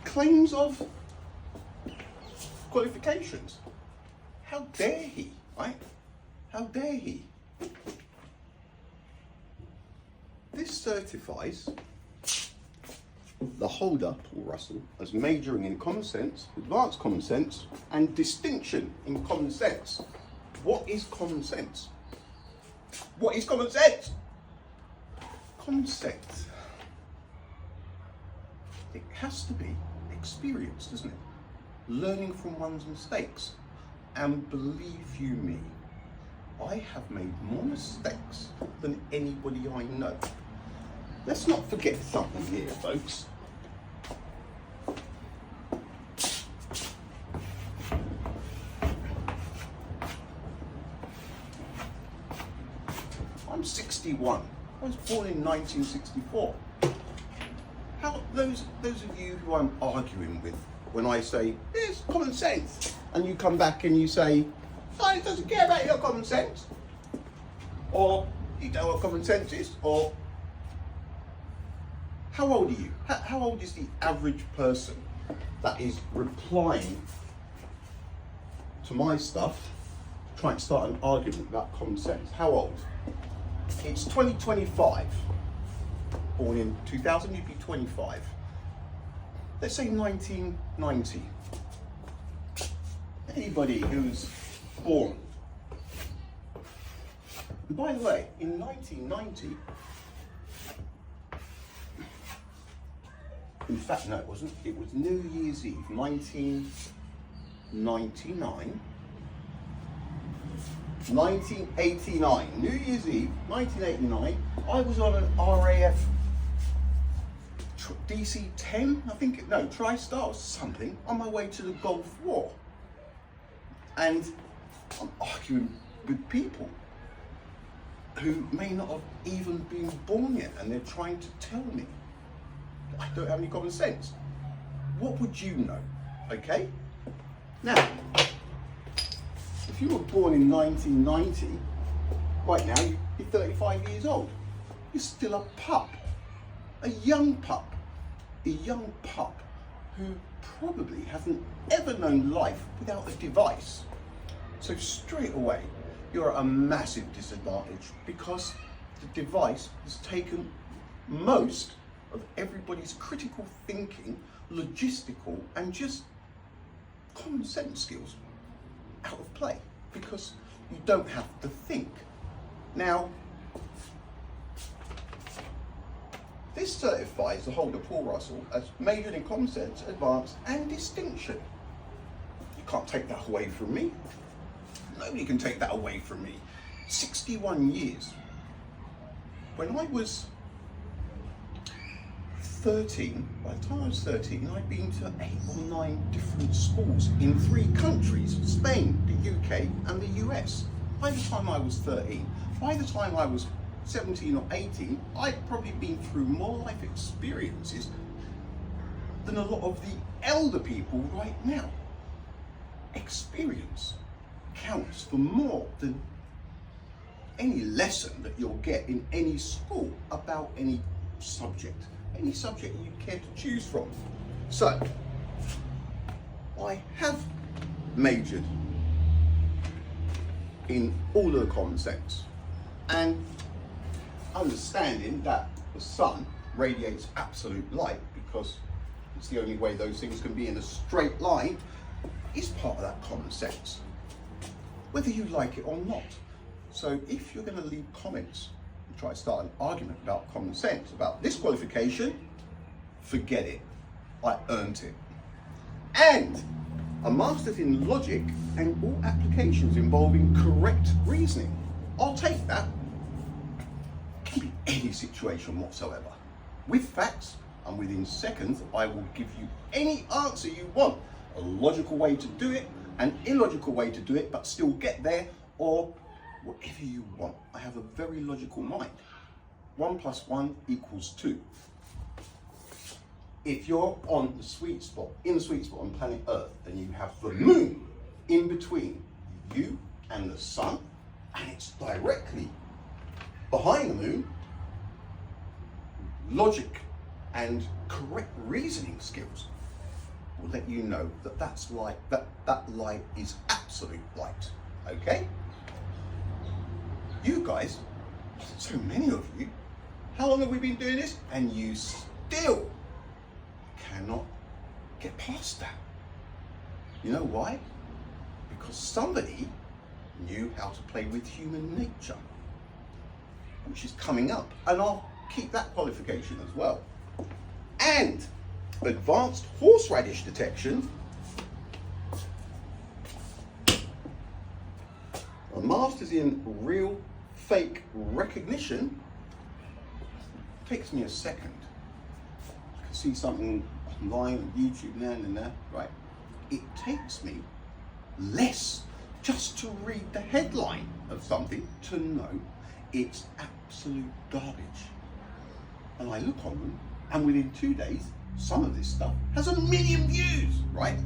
claims of qualifications. How dare he, right? How dare he? This certifies the holder, Paul Russell, as majoring in common sense, advanced common sense, and distinction in common sense. What is common sense? What is common sense? Common sense. It has to be experienced, doesn't it? Learning from one's mistakes. And believe you me, I have made more mistakes than anybody I know. Let's not forget something here, folks. I'm 61. I was born in 1964. How those of you who I'm arguing with, when I say it's common sense, and you come back and you say science doesn't care about your common sense, or you don't know what common sense is, or how old are you? How old is the average person that is replying to my stuff, trying to start an argument about common sense? How old? It's 2025. Born in 2000, you'd be 25. Let's say 1990. Anybody who's born. And by the way, in 1990, in fact, no, it wasn't. It was New Year's Eve, 1999. 1989, New Year's Eve, 1989. I was on an RAF DC-10, I think, no, TriStar or something, on my way to the Gulf War. And I'm arguing with people who may not have even been born yet, and they're trying to tell me I don't have any common sense. What would you know? Okay? Now, if you were born in 1990, right now you're 35 years old. You're still a pup, a young pup who probably hasn't ever known life without a device. So straight away, you're at a massive disadvantage because the device has taken most of everybody's critical thinking, logistical, and just common sense skills out of play because you don't have to think. Now, this certifies the holder, Paul Russell, as majored in common sense, advanced, and distinction. You can't take that away from me. Nobody can take that away from me. 61 years. When I was 13, by the time I was 13, I'd been to 8 or 9 different schools in 3 countries, Spain, the UK, and the US. By the time I was 13, by the time I was 17 or 18, I'd probably been through more life experiences than a lot of the elder people right now. Experience counts for more than any lesson that you'll get in any school about any subject you care to choose from. So, I have majored in all of the common sense, and understanding that the sun radiates absolute light because it's the only way those things can be in a straight line is part of that common sense, whether you like it or not. So if you're going to leave comments and try to start an argument about common sense, about this qualification, forget it. I earned it. And a master's in logic and all applications involving correct reasoning. I'll take that. It can be any situation whatsoever. With facts, and within seconds, I will give you any answer you want. A logical way to do it, an illogical way to do it, but still get there, or whatever you want. I have a very logical mind. 1 + 1 = 2. If you're on the sweet spot, in the sweet spot on planet Earth, then you have the moon in between you and the sun, and it's directly behind the moon. Logic and correct reasoning skills will let you know that that's light, that light is absolute light. Okay? You guys, so many of you, how long have we been doing this? And you still cannot get past that. You know why? Because somebody knew how to play with human nature, which is coming up, and I'll keep that qualification as well. And advanced horseradish detection, a master's in real fake recognition. Takes me a second. I can see something online on YouTube now and there, right? It takes me less just to read the headline of something to know it's absolute garbage. And I look on them, and within 2 days, some of this stuff has 1 million views, right?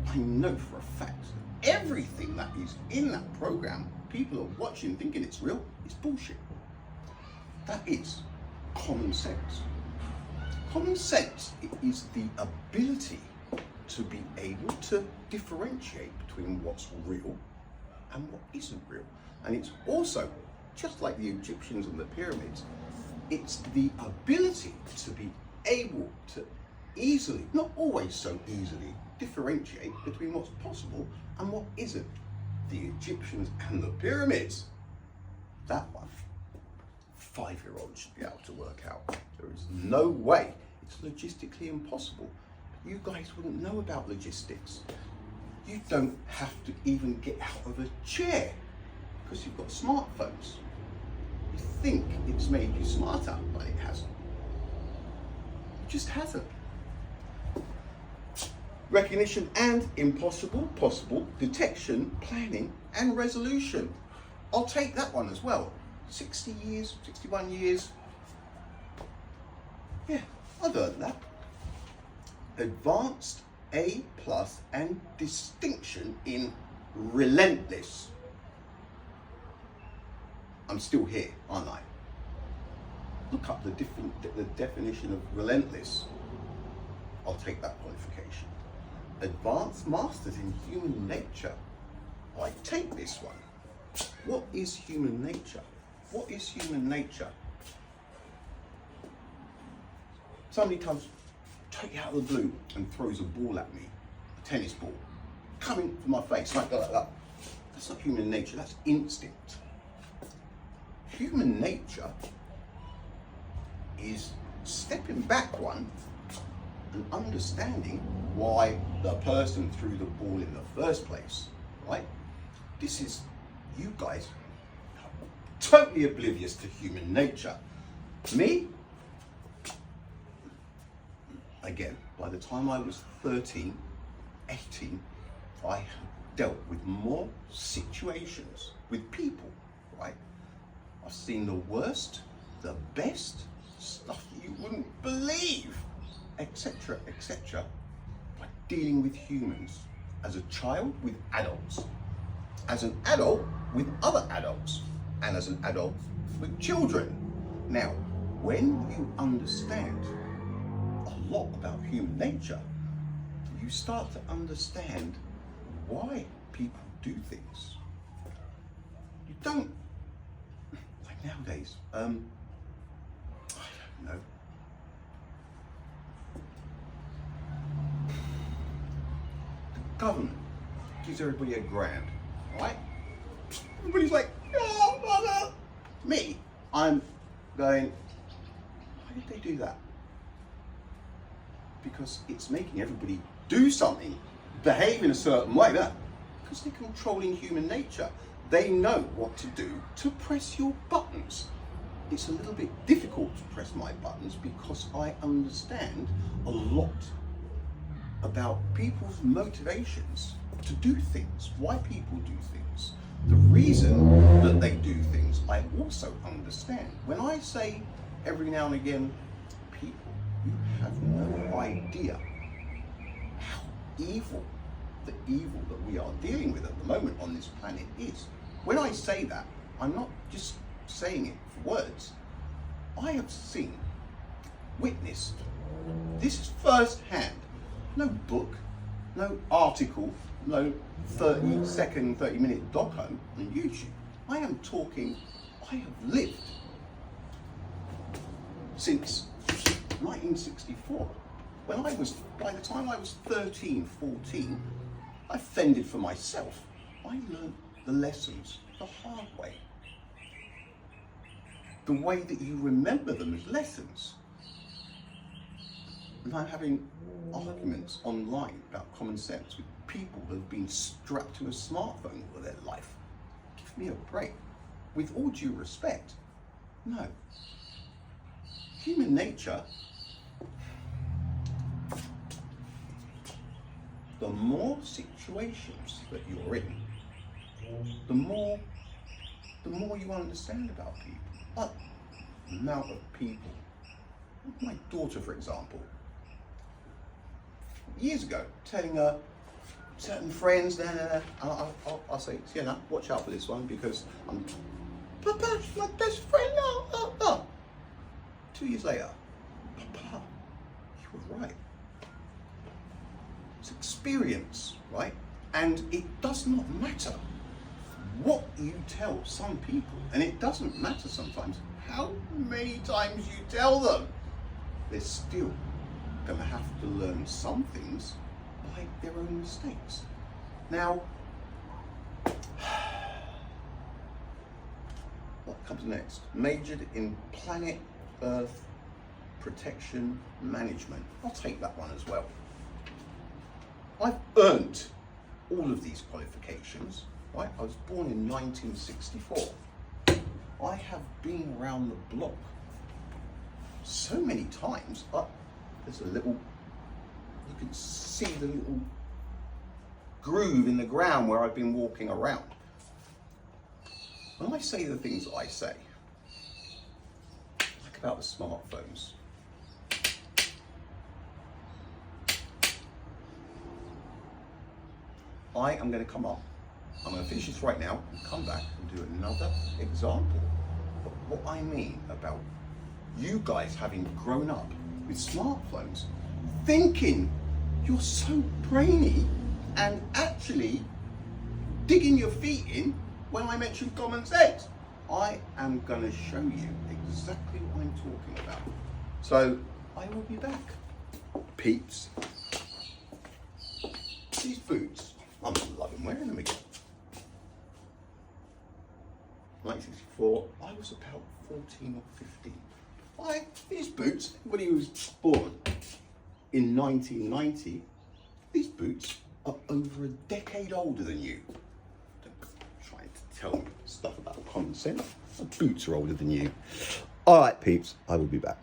I know for a fact that everything that is in that program, people are watching thinking it's real, it's bullshit. That is common sense. Common sense is the ability to be able to differentiate between what's real and what isn't real. And it's also, just like the Egyptians and the pyramids, it's the ability to be able to easily, not always so easily, differentiate between what's possible and what isn't. The Egyptians and the pyramids, that one, 5-year-olds should be able to work out. There is no way. It's logistically impossible. You guys wouldn't know about logistics. You don't have to even get out of a chair because you've got smartphones. You think it's made you smarter, but it hasn't. It just hasn't. Recognition and impossible, possible, detection, planning and resolution. I'll take that one as well. 60 years, 61 years. Yeah, I've earned that. Advanced A+ and distinction in relentless. I'm still here, aren't I? Look up the definition of relentless. I'll take that qualification. Advanced Masters in Human Nature. I take this one. What is human nature? What is human nature? Somebody comes totally out of the blue and throws a ball at me, a tennis ball, coming for my face, like that. That's not human nature, that's instinct. Human nature is stepping back one and understanding why the person threw the ball in the first place, right? This is you guys totally oblivious to human nature. Me, again, by the time I was 13, 18, I had dealt with more situations with people, right? I've seen the worst, the best, stuff you wouldn't believe, etc., etc., by dealing with humans. As a child, with adults. As an adult, with other adults. And as an adult, with children. Now, when you understand a lot about human nature, you start to understand why people do things. You don't, like nowadays, I don't know. The government gives everybody £1,000, right? Everybody's like, oh, mother. Me, I'm going, why did they do that? Because it's making everybody do something, behave in a certain way, because they're controlling human nature. They know what to do to press your buttons. It's a little bit difficult to press my buttons because I understand a lot about people's motivations to do things, why people do things, the reason that they do things, I also understand. When I say every now and again, people, you have no idea how evil the evil that we are dealing with at the moment on this planet is. When I say that, I'm not just saying it for words. I have seen, witnessed, this is first hand. No book, no article, no 30-second, 30-minute doco on YouTube. I am talking, I have lived since 1964. By the time I was 13, 14, I fended for myself. I learned the lessons the hard way. The way that you remember them as lessons. And I'm having arguments online about common sense with people who have been strapped to a smartphone all their life. Give me a break. With all due respect, no. Human nature, the more situations that you're in, the more you understand about people. Like the amount of people. My daughter, for example, years ago, telling her certain friends, I'll say, Sienna, watch out for this one because Papa, she's my best friend now. 2 years later, Papa, you were right. It's experience, right? And it does not matter what you tell some people, and it doesn't matter sometimes how many times you tell them. They're still going to have to learn some things by their own mistakes. Now, what comes next? Majored in Planet Earth Protection Management. I'll take that one as well. I've earned all of these qualifications, right? I was born in 1964. I have been around the block so many times. There's a little, you can see the little groove in the ground where I've been walking around. When I say the things I say, like about the smartphones, I am going to come up, I'm going to finish this right now and come back and do another example of what I mean about you guys having grown up with smartphones, thinking you're so brainy and actually digging your feet in when I mention common sense. I am going to show you exactly what I'm talking about. So I will be back. Peeps. These boots, I'm loving wearing them again. 1964, I was about 14 or 15. These boots, anybody who was born in 1990, these boots are over a decade older than you. Don't try to tell me stuff about common sense. The boots are older than you. All right, peeps, I will be back.